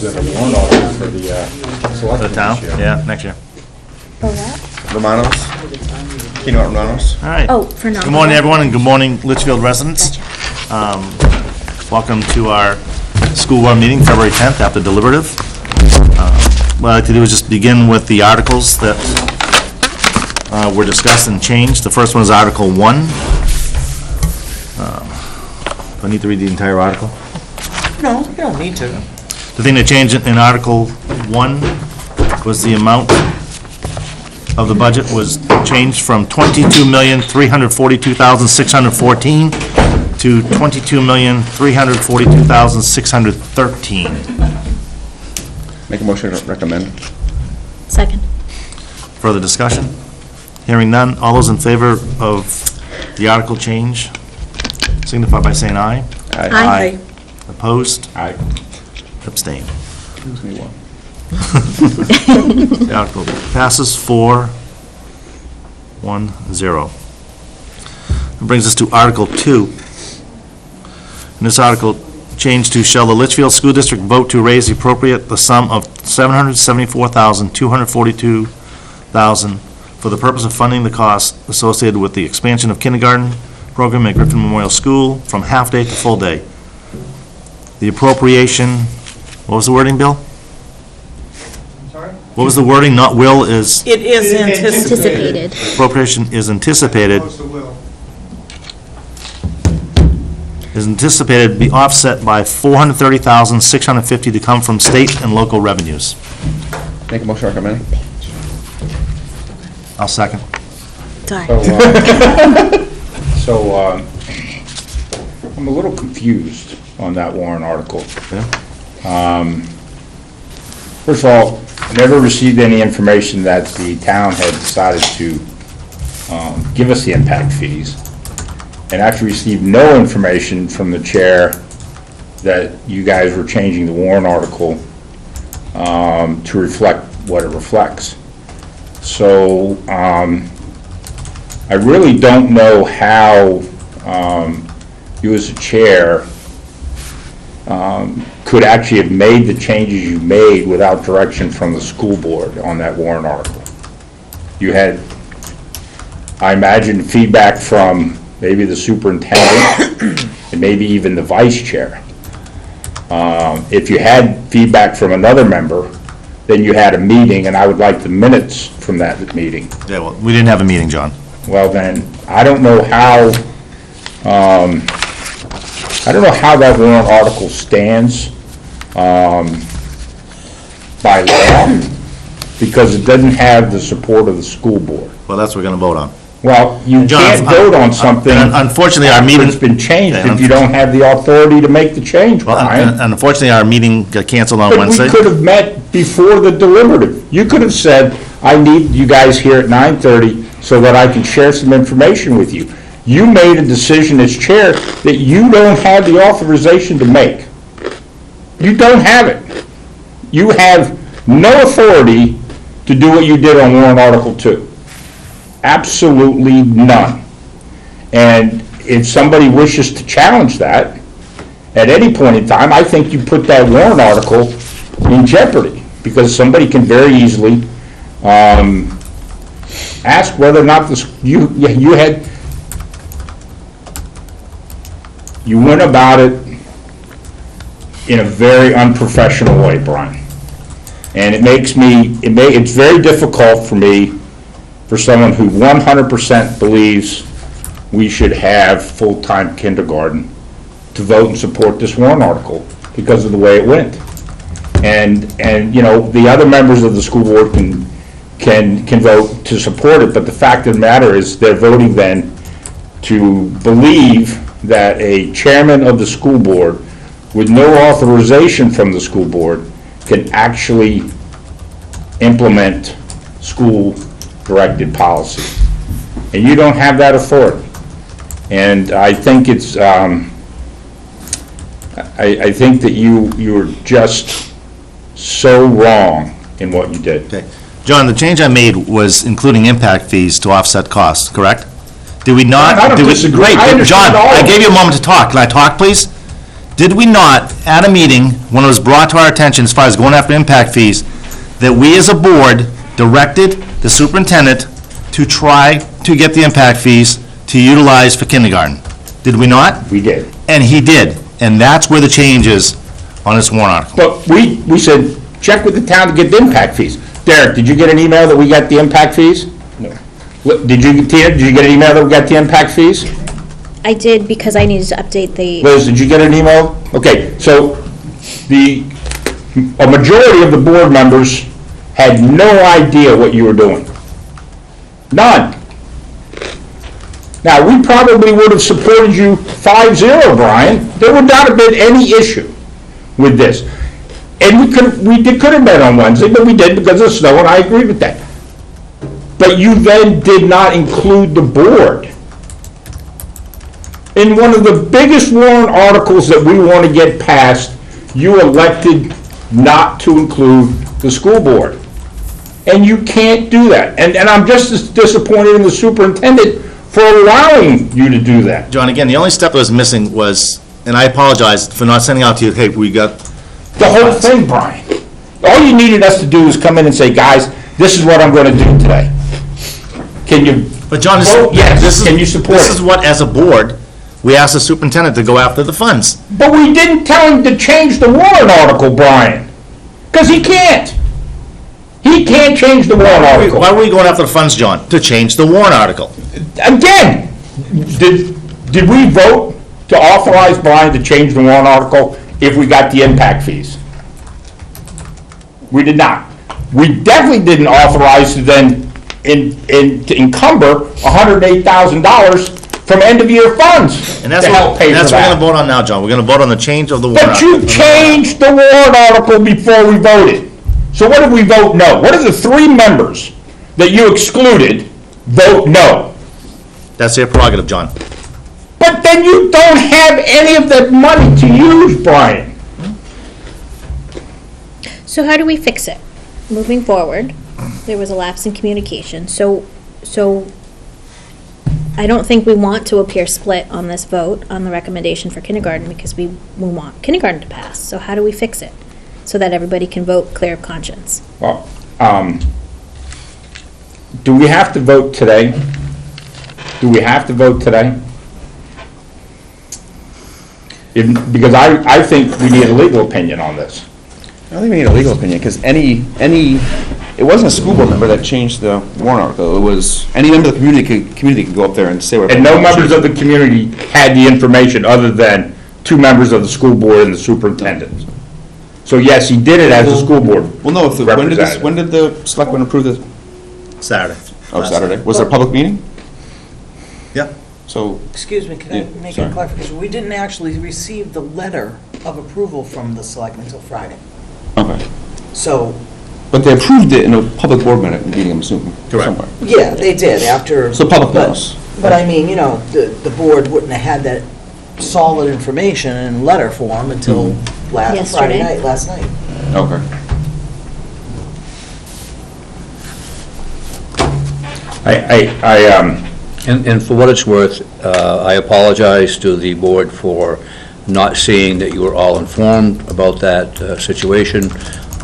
was in a warrant article for the For selectmen the town? this year. Yeah, next year. For what? Romanos? Keynote Romanos? All right. Oh, for non. Good morning, everyone, and good morning, Litchfield residents. Welcome to our school board meeting, February 10th, after deliberative. What I'd like to do is just begin with the articles that were discussed and changed. The first one is Article 1. Do I need to read the entire article? No, you don't need to. The thing that changed in Article 1 was the amount of the budget was changed from $22,342,614 to $22,342,613. Make a motion to recommend. Second. Further discussion? Hearing none. All those in favor of the article change signify by saying aye. Aye. Opposed? Aye. Abstain. Excuse me, one. The article passes 4-1-0. It brings us to Article 2. In this article, change to, shall the Litchfield School District vote to raise the sum of $774,242,000 for the purpose of funding the costs associated with the expansion of kindergarten program at Griffin Memorial School from half-day to full-day. The appropriation, what was the wording, Bill? Sorry? What was the wording? Not will is, It is anticipated. Anticipated. appropriation is anticipated, Opposed to will. to be offset by $430,650 to come from state and local revenues. Make a motion to recommend. I'll second. Sorry. So, I'm a little confused on that warrant article. Yeah. First of all, I never received any information that the town had decided to give us the impact fees, and actually received no information from the chair that you guys were changing the warrant article to reflect what it reflects. So, I really don't know how you as a chair could actually have made the changes you made without direction from the school board on that warrant article. You had, I imagine, feedback from maybe the superintendent and maybe even the vice chair. If you had feedback from another member, then you had a meeting, and I would like the minutes from that meeting. Yeah, well, we didn't have a meeting, John. Well, then, I don't know how that warrant article stands by law, because it doesn't have the support of the school board. Well, that's what we're going to vote on. Well, you John, can't vote on something Unfortunately, our meeting... after it's been changed Yeah, if you don't have the authority to make the change, Well, Brian. unfortunately, our meeting got canceled on But Wednesday. we could have met before the deliberative. You could have said, I need you guys here at 9:30 so that I can share some information with you. You made a decision as chair that you don't have the authorization to make. You don't have it. You have no authority to do what you did on warrant Article 2. Absolutely none. And if somebody wishes to challenge that at any point in time, I think you put that warrant article in jeopardy, because somebody can very easily ask whether or not you went about it in a very unprofessional way, Brian. And it's very difficult for me, for someone who 100% believes we should have full-time kindergarten, to vote and support this warrant article because of the way it went. And you know, the other members of the school board can vote to support it, but the fact of the matter is they're voting then to believe that a chairman of the school board with no authorization from the school board can actually implement school-directed policy. And you don't have that authority. And I think it's, I think that you're just so wrong in what you did. Okay. John, the change I made was including impact fees to offset costs, correct? Did we not? I don't disagree. I understand John, all of I it. gave you a moment to talk. Can I talk, please? Did we not at a meeting, when it was brought to our attention as far as going after impact fees, that we as a board directed the superintendent to try to get the impact fees to utilize for kindergarten. Did we not? We did. And he did. And that's where the change is on this warrant article. But we said, check with the town to get the impact fees. Derek, did you get an email that we got the impact fees? No. Tina, did you get an email that we got the impact fees? I did because I needed to update the, Liz, did you get an email? Okay, so a majority of the board members had no idea what you were doing. None. Now, we probably would have supported you 5-0, Brian. There would not have been any issue with this. And we could have met on Wednesday, but we didn't because of snow, and I agree with that. But you then did not include the board. In one of the biggest warrant articles that we want to get passed, you elected not to include the school board. And you can't do that. And I'm just as disappointed in the superintendent for allowing you to do that. John, again, the only step that was missing was, and I apologize for not sending out to you, hey, we got, The whole thing, Brian. All you needed us to do is come in and say, guys, this is what I'm going to do today. Can you but John, vote yes? this is, Can you support this is it? what, as a board, we asked the superintendent to go after the funds. But we didn't tell him to change the warrant article, Brian. Because he can't. He can't change the warrant article. Why were we going after the funds, John? To change the warrant article. Again, did we vote to authorize Brian to change the warrant article if we got the impact fees? We did not. We definitely didn't authorize to then to encumber $108,000 from end-of-year funds And that's to help what, pay for that's what we're that. gonna vote on now, John. We're gonna vote on the change of the warrant But you article. changed the warrant article before we voted. So what did we vote no? What did the 3 members that you excluded vote no? That's their prerogative, John. But then you don't have any of that money to use, Brian. so how do we fix it? Moving forward, there was a lapse in communication, so I don't think we want to appear split on this vote on the recommendation for kindergarten because we want kindergarten to pass. So how do we fix it? So that everybody can vote clear of conscience. Well, do we have to vote today? Do we have to vote today? Because I think we need a legal opinion on this. I don't think we need a legal opinion, because it wasn't a school board member that changed the warrant article. It was, any member of the community could go up there and say whatever. And no members of the community had the information other than 2 members of the school board and the superintendent. So yes, he did it as a school board Well, no, representative. when did the selectmen approve this? Saturday. Oh, Saturday. Was there a public meeting? Yep. So, Excuse me, can Yeah, I make sorry. a clarification? We didn't actually receive the letter of approval from the selectmen until Friday. okay. So, But they approved it in a public board meeting, I'm assuming. Correct. somewhere. yeah, they did after. So public but- knows. But I mean, the board wouldn't have had that solid information in letter form until Yesterday. Friday night, last night. Okay. And for what it's worth, I apologize to the board for not seeing that you were all informed about that situation,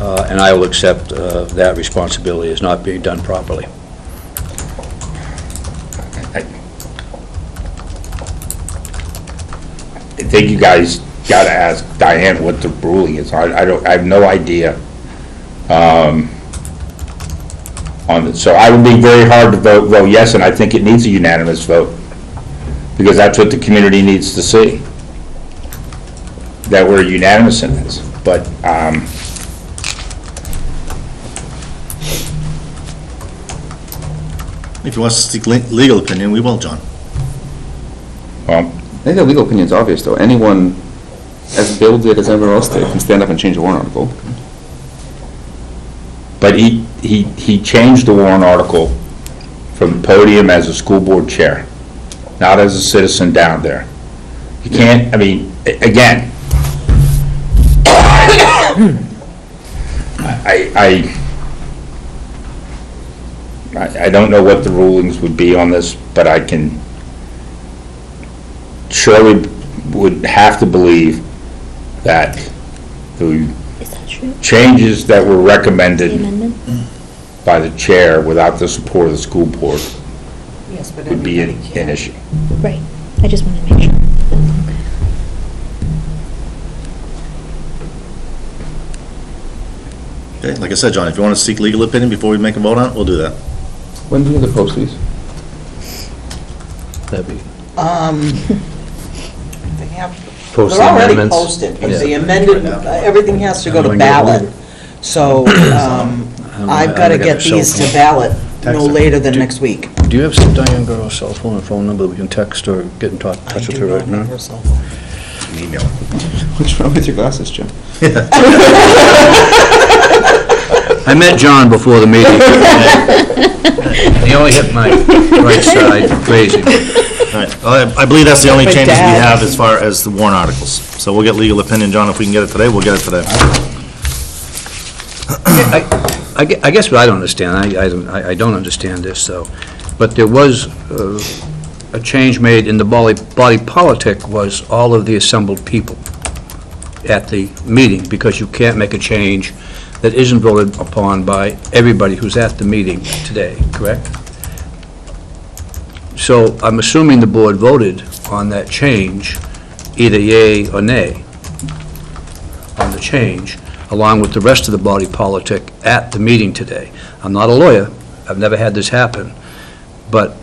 and I will accept that responsibility as not being done properly. I think you guys gotta ask Diane what the ruling is. I have no idea. On it. So I would be very hard to vote yes, and I think it needs a unanimous vote. Because that's what the community needs to see. That we're unanimous in this. But, If you want us to seek legal opinion, we will, John. well, I think the legal opinion's obvious, though. Anyone, as Bill did, as everyone else did, can stand up and change a warrant article. but he changed the warrant article from the podium as a school board chair, not as a citizen down there. You can't, I mean, again, I don't know what the rulings would be on this, but I can surely would have to believe that the Is that true? changes that were The recommended amendment? by the chair without the support of the school board Yes, but would be everybody an can. issue. Right. I just wanted to make sure. Okay, like I said, John, if you want to seek legal opinion before we make a vote on it, we'll do that. When do you have to post these? That'd be, They have, Post they're the already amendments. posted, but Yeah. the amended, everything has to go to When you get ballot. moved. So, I've got to get these to ballot no later than next week. do you have some Diane Girl's cell phone and phone number that we can text or get in touch I with do her not right now? have her cell phone. Email. What's wrong with your glasses, Jim? I met John before the meeting. He only hit my right side crazy. All right, well, I believe that's the only changes we have as far as the warrant articles. So we'll get legal opinion, John, if we can get it today, we'll get it today. I guess what I don't understand, I don't understand this, though, but there was a change made in the body politic was all of the assembled people at the meeting, because you can't make a change that isn't voted upon by everybody who's at the meeting today, correct? So I'm assuming the board voted on that change, either yea or nay, on the change, along with the rest of the body politic at the meeting today. I'm not a lawyer, I've never had this happen, but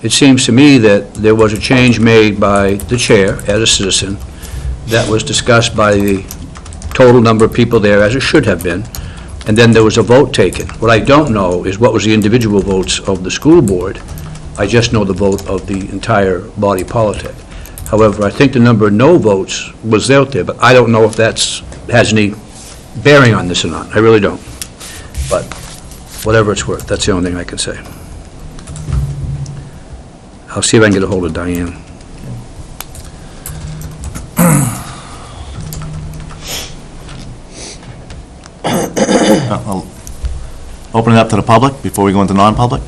it seems to me that there was a change made by the chair as a citizen that was discussed by the total number of people there, as it should have been, and then there was a vote taken. What I don't know is what was the individual votes of the school board. I just know the vote of the entire body politic. However, I think the number of no votes was out there, but I don't know if that's has any bearing on this or not. I really don't. But whatever it's worth, that's the only thing I can say. I'll see if I can get a hold of Diane. I'll open it up to the public before we go into non-public.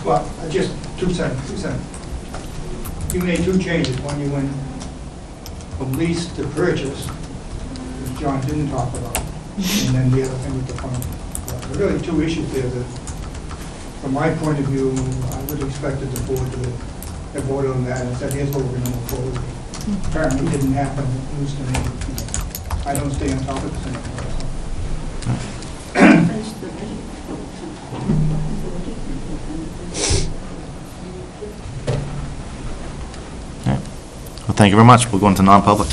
Well, just 2 seconds. You made 2 changes. One, you went from lease to purchase, which John didn't talk about, and then the other thing with the fund. There are really 2 issues there that, from my point of view, I would have expected the board to have voted on that and said, here's what we're going to move forward with. Apparently, it didn't happen, news to me. I don't stay on top of this anymore. Well, thank you very much. We'll go into non-public.